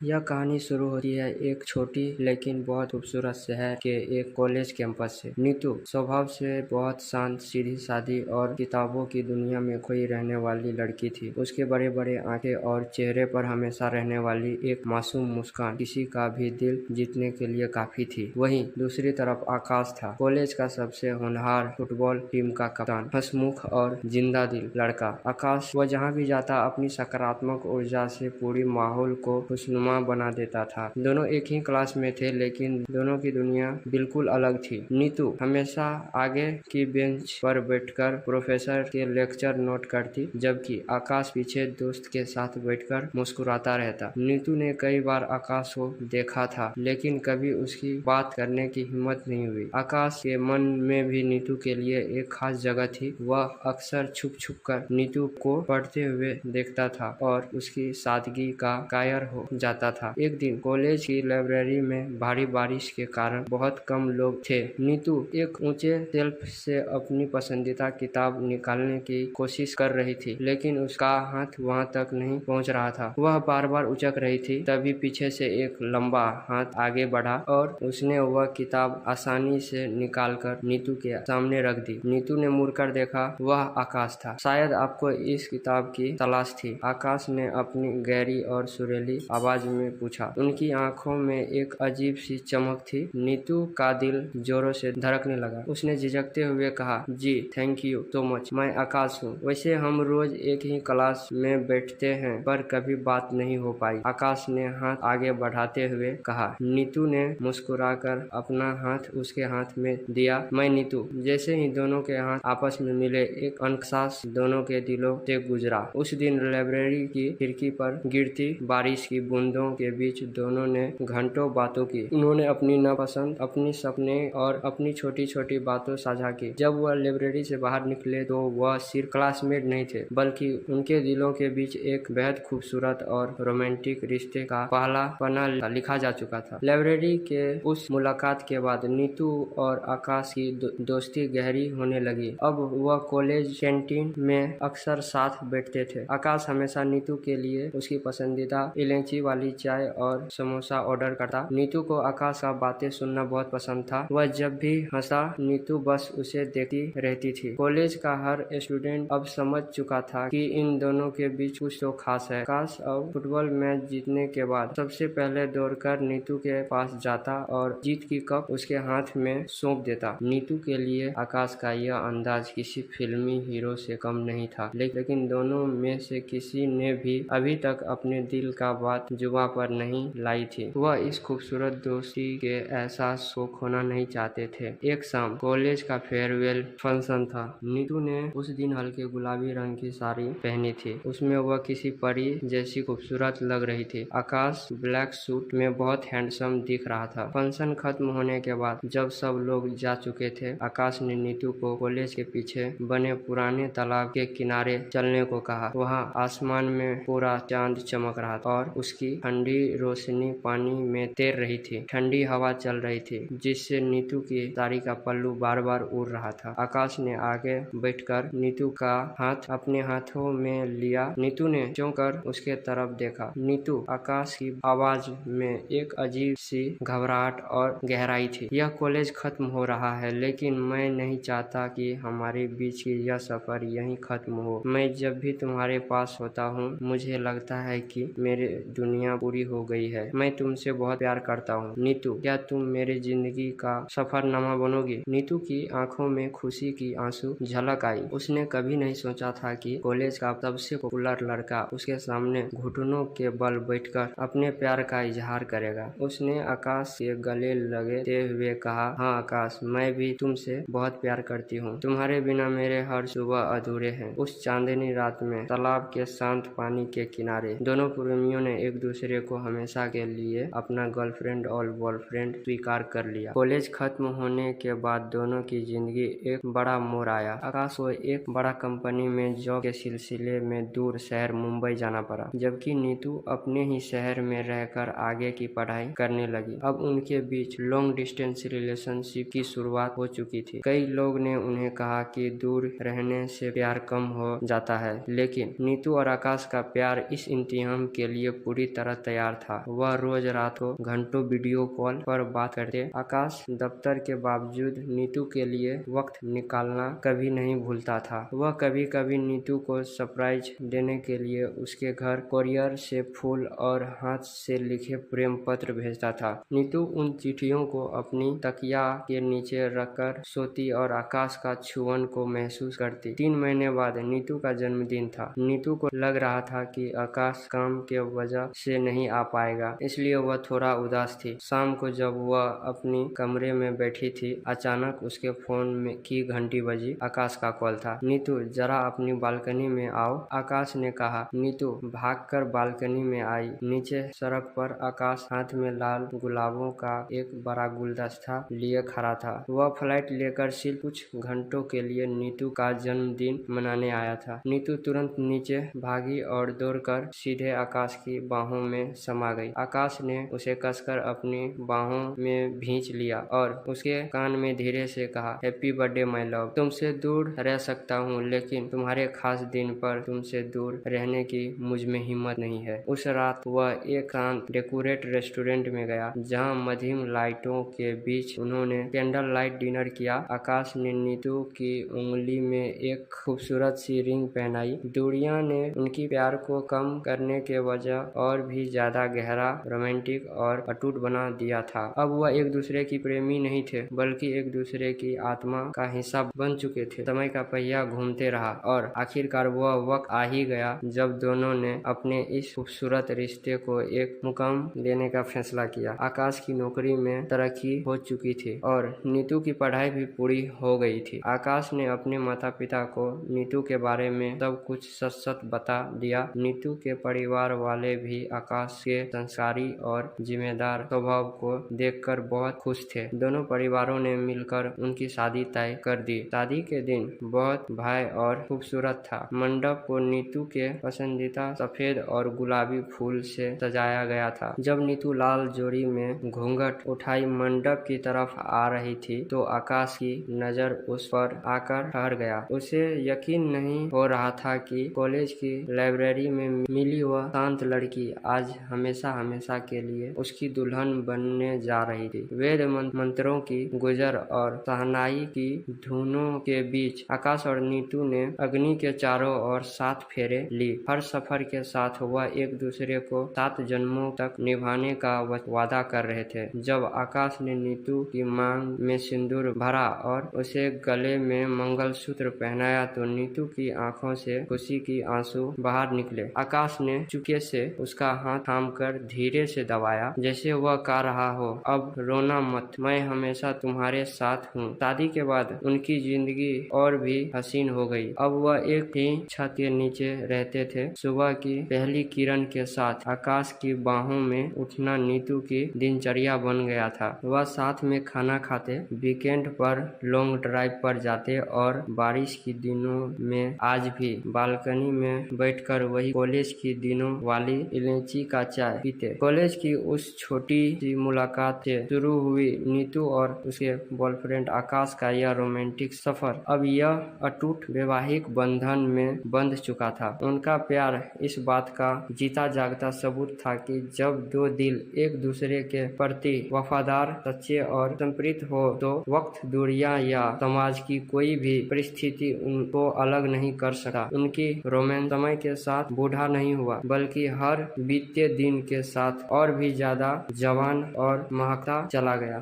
यह कहानी शुरू होती है एक छोटी लेकिन बहुत खूबसूरत शहर के एक कॉलेज कैंपस से। नीतू स्वभाव से बहुत शांत, सीधी सादी और किताबों की दुनिया में खोई रहने वाली लड़की थी। उसके बड़े बड़े आंखें और चेहरे पर हमेशा रहने वाली एक मासूम मुस्कान किसी का भी दिल जीतने के लिए काफी थी। वहीं दूसरी तरफ आकाश था, कॉलेज का सबसे होनहार फुटबॉल टीम का कप्तान, हंसमुख और जिंदा दिल लड़का। आकाश वह जहाँ भी जाता अपनी सकारात्मक ऊर्जा से पूरी माहौल को खुशनुमा बना देता था। दोनों एक ही क्लास में थे, लेकिन दोनों की दुनिया बिल्कुल अलग थी। नीतू हमेशा आगे की बेंच पर बैठकर प्रोफेसर के लेक्चर नोट करती, जबकि आकाश पीछे दोस्त के साथ बैठकर मुस्कुराता रहता। नीतू ने कई बार आकाश को देखा था, लेकिन कभी उसकी बात करने की हिम्मत नहीं हुई। आकाश के मन में भी नीतू के लिए एक खास जगह थी। वह अक्सर छुप छुप कर नीतू को पढ़ते हुए देखता था और उसकी सादगी का कायर हो जाता था। एक दिन कॉलेज की लाइब्रेरी में भारी बारिश के कारण बहुत कम लोग थे। नीतू एक ऊंचे शेल्फ से अपनी पसंदीदा किताब निकालने की कोशिश कर रही थी, लेकिन उसका हाथ वहां तक नहीं पहुंच रहा था। वह बार बार उचक रही थी। तभी पीछे से एक लंबा हाथ आगे बढ़ा और उसने वह किताब आसानी से निकालकर नीतू के सामने रख दी। नीतू ने मुड़कर देखा, वह आकाश था। शायद आपको इस किताब की तलाश थी, आकाश ने अपनी गहरी और सुरीली आवाज में पूछा। उनकी आंखों में एक अजीब सी चमक थी। नीतू का दिल जोरों से धड़कने लगा। उसने झिझकते हुए कहा, जी थैंक यू सो मच, मैं आकाश हूँ। वैसे हम रोज एक ही क्लास में बैठते हैं, पर कभी बात नहीं हो पाई, आकाश ने हाथ आगे बढ़ाते हुए कहा। नीतू ने मुस्कुराकर अपना हाथ उसके हाथ में दिया। मैं नीतू। जैसे ही दोनों के हाथ आपस में मिले, एक एहसास दोनों के दिलों से गुजरा। उस दिन लाइब्रेरी की खिड़की पर गिरती बारिश की बूंदों के बीच दोनों ने घंटों बातों की। उन्होंने अपनी नापसंद, अपनी सपने और अपनी छोटी छोटी बातों साझा की। जब वह लाइब्रेरी से बाहर निकले तो वह सिर्फ क्लासमेट नहीं थे, बल्कि उनके दिलों के बीच एक बेहद खूबसूरत और रोमांटिक रिश्ते का पहला पन्ना लिखा जा चुका था। लाइब्रेरी के उस मुलाकात के बाद नीतू और आकाश की दोस्ती गहरी होने लगी। अब वह कॉलेज कैंटीन में अक्सर साथ बैठते थे। आकाश हमेशा नीतू के लिए उसकी पसंदीदा इलायची वाली चाय और समोसा ऑर्डर करता। नीतू को आकाश का बातें सुनना बहुत पसंद था। वह जब भी हंसा, नीतू बस उसे देखती रहती थी। कॉलेज का हर स्टूडेंट अब समझ चुका था कि इन दोनों के बीच कुछ तो खास है। आकाश अब फुटबॉल मैच जीतने के बाद सबसे पहले दौड़कर नीतू के पास जाता और जीत की कप उसके हाथ में सौंप देता। नीतू के लिए आकाश का यह अंदाज किसी फिल्मी हीरो से कम नहीं था, लेकिन दोनों में से किसी ने भी अभी तक अपने दिल का बात जुबां पर नहीं लाई थी। वह इस खूबसूरत दोस्ती के एहसास को खोना नहीं चाहते थे। एक शाम कॉलेज का फेयरवेल फंक्शन था। नीतू ने उस दिन हल्के गुलाबी रंग की साड़ी पहनी थी। उसमें वह किसी परी जैसी खूबसूरत लग रही थी। आकाश ब्लैक सूट में बहुत हैंडसम दिख रहा था। फंक्शन खत्म होने के बाद जब सब लोग जा चुके थे, आकाश ने नीतू को कॉलेज के पीछे बने पुराने तालाब के किनारे चलने को कहा। वहाँ आसमान में पूरा चांद चमक रहा था और उसकी ठंडी रोशनी पानी में तैर रही थी। ठंडी हवा चल रही थी, जिससे नीतू की साड़ी का पल्लू बार बार उड़ रहा था। आकाश ने आगे बैठकर नीतू का हाथ अपने हाथों में लिया। नीतू ने चौंक कर उसके तरफ देखा। नीतू, आकाश की आवाज में एक अजीब सी घबराहट और गहराई थी। यह कॉलेज खत्म हो रहा है, लेकिन मैं नहीं चाहता कि हमारे बीच की यह सफर यहीं खत्म हो। मैं जब भी तुम्हारे पास होता हूँ, मुझे लगता है कि मेरी दुनिया पूरी हो गई है। मैं तुमसे बहुत प्यार करता हूँ। नीतू, क्या तुम मेरी जिंदगी का सफरनामा बनोगी? नीतू की आंखों में खुशी की आंसू झलक आई। उसने कभी नहीं सोचा था कि कॉलेज का सबसे पॉपुलर लड़का उसके सामने घुटनों के बल बैठकर अपने प्यार का इजहार करेगा। उसने आकाश के गले लगते हुए कहा, हाँ आकाश, मैं भी तुमसे बहुत प्यार करती हूँ। तुम्हारे बिना मेरे हर सुबह अधूरे हैं। उस चांदनी रात में तालाब के शांत पानी के किनारे दोनों प्रेमियों ने एक दूसरे को हमेशा के लिए अपना गर्लफ्रेंड और बॉयफ्रेंड स्वीकार कर लिया। कॉलेज खत्म होने के बाद दोनों की जिंदगी एक बड़ा मोड़ आया। आकाश को एक बड़ा कंपनी में जॉब के सिलसिले में दूर शहर मुंबई जाना पड़ा, जबकि नीतू अपने ही शहर में रहकर आगे की पढ़ाई करने लगी। अब उनके बीच लॉन्ग डिस्टेंस रिलेशनशिप की शुरुआत हो चुकी थी। कई लोग ने उन्हें कहा कि दूर रहने से प्यार कम हो जाता है, लेकिन नीतू और आकाश का प्यार इस इम्तिहान के लिए पूरी तरह तरह तैयार था। वह रोज रात को घंटों वीडियो कॉल पर बात करते। आकाश दफ्तर के बावजूद नीतू के लिए वक्त निकालना कभी नहीं भूलता था। वह कभी कभी नीतू को सरप्राइज देने के लिए उसके घर कोरियर से फूल और हाथ से लिखे प्रेम पत्र भेजता था। नीतू उन चिट्ठियों को अपनी तकिया के नीचे रखकर सोती और आकाश का छुअन को महसूस करती। 3 महीने बाद नीतू का जन्मदिन था। नीतू को लग रहा था कि आकाश काम के वजह से नहीं आ पाएगा, इसलिए वह थोड़ा उदास थी। शाम को जब वह अपनी कमरे में बैठी थी, अचानक उसके फोन में की घंटी बजी। आकाश का कॉल था। नीतू, जरा अपनी बालकनी में आओ, आकाश ने कहा। नीतू भागकर बालकनी में आई। नीचे सड़क पर आकाश हाथ में लाल गुलाबों का एक बड़ा गुलदस्ता लिए खड़ा था। वह फ्लाइट लेकर सिर्फ कुछ घंटों के लिए नीतू का जन्मदिन मनाने आया था। नीतू तुरंत नीचे भागी और दौड़कर सीधे आकाश की बाहों में समा गई। आकाश ने उसे कसकर अपनी बाहों में भींच लिया और उसके कान में धीरे से कहा, हैप्पी बर्थडे माय लव। तुमसे दूर रह सकता हूँ, लेकिन तुम्हारे खास दिन पर तुमसे दूर रहने की मुझ में हिम्मत नहीं है। उस रात वह एक शांत डेकोरेट रेस्टोरेंट में गया, जहाँ मध्यम लाइटों के बीच उन्होंने कैंडल लाइट डिनर किया। आकाश ने नीतू की उंगली में एक खूबसूरत सी रिंग पहनाई। दूरियां ने उनकी प्यार को कम करने के वजह और भी ज्यादा गहरा, रोमांटिक और अटूट बना दिया था। अब वह एक दूसरे की प्रेमी नहीं थे, बल्कि एक दूसरे की आत्मा का हिस्सा बन चुके थे। समय का पहिया घूमते रहा और आखिरकार वह वक्त आ ही गया जब दोनों ने अपने इस खूबसूरत रिश्ते को एक मुकाम देने का फैसला किया। आकाश की नौकरी में तरक्की हो चुकी थी और नीतू की पढ़ाई भी पूरी हो गई थी। आकाश ने अपने माता पिता को नीतू के बारे में सब कुछ सच सच बता दिया। नीतू के परिवार वाले भी आकाश के संस्कारी और जिम्मेदार स्वभाव को देखकर बहुत खुश थे। दोनों परिवारों ने मिलकर उनकी शादी तय कर दी। शादी के दिन बहुत भव्य और खूबसूरत था। मंडप को नीतू के पसंदीदा सफेद और गुलाबी फूल से सजाया गया था। जब नीतू लाल जोड़ी में घूंघट उठाई मंडप की तरफ आ रही थी, तो आकाश की नजर उस पर आकर ठहर गया। उसे यकीन नहीं हो रहा था कि कॉलेज की लाइब्रेरी में मिली वह शांत लड़की आज हमेशा हमेशा के लिए उसकी दुल्हन बनने जा रही थी। वेद मंत्रों की गुजर और शहनाई की धुनों के बीच आकाश और नीतू ने अग्नि के चारों ओर 7 फेरे ली। हर सफर के साथ वह एक दूसरे को 7 जन्मों तक निभाने का वादा कर रहे थे। जब आकाश ने नीतू की मांग में सिंदूर भरा और उसे गले में मंगलसूत्र पहनाया, तो नीतू की आंखों से खुशी की आंसू बाहर निकले। आकाश ने चुपके से उसका हाथ थामकर धीरे से दबाया, जैसे वह कह रहा हो, अब रोना मत, मैं हमेशा तुम्हारे साथ हूँ। शादी के बाद उनकी जिंदगी और भी हसीन हो गई। अब वह एक ही छत के नीचे रहते थे। सुबह की पहली किरण के साथ आकाश की बाहों में उठना नीतू की दिनचर्या बन गया था। वह साथ में खाना खाते, वीकेंड पर लॉन्ग ड्राइव पर जाते और बारिश के दिनों में आज भी बालकनी में बैठकर वही कॉलेज की दिनों वाली इलायची का चाय पीते। कॉलेज की उस छोटी सी मुलाकात से शुरू हुई नीतू और उसके बॉयफ्रेंड आकाश का यह रोमांटिक सफर अब यह अटूट वैवाहिक बंधन में बंध चुका था। उनका प्यार इस बात का जीता जागता सबूत था कि जब 2 दिल एक दूसरे के प्रति वफादार, सच्चे और समर्पित हो, तो वक्त, दूरियां या समाज की कोई भी परिस्थिति उनको अलग नहीं कर सकता। उनकी रोमांस समय के साथ बूढ़ा नहीं हुआ, बल्कि हर बीते दिन के साथ और भी ज्यादा जवान और महकता चला गया।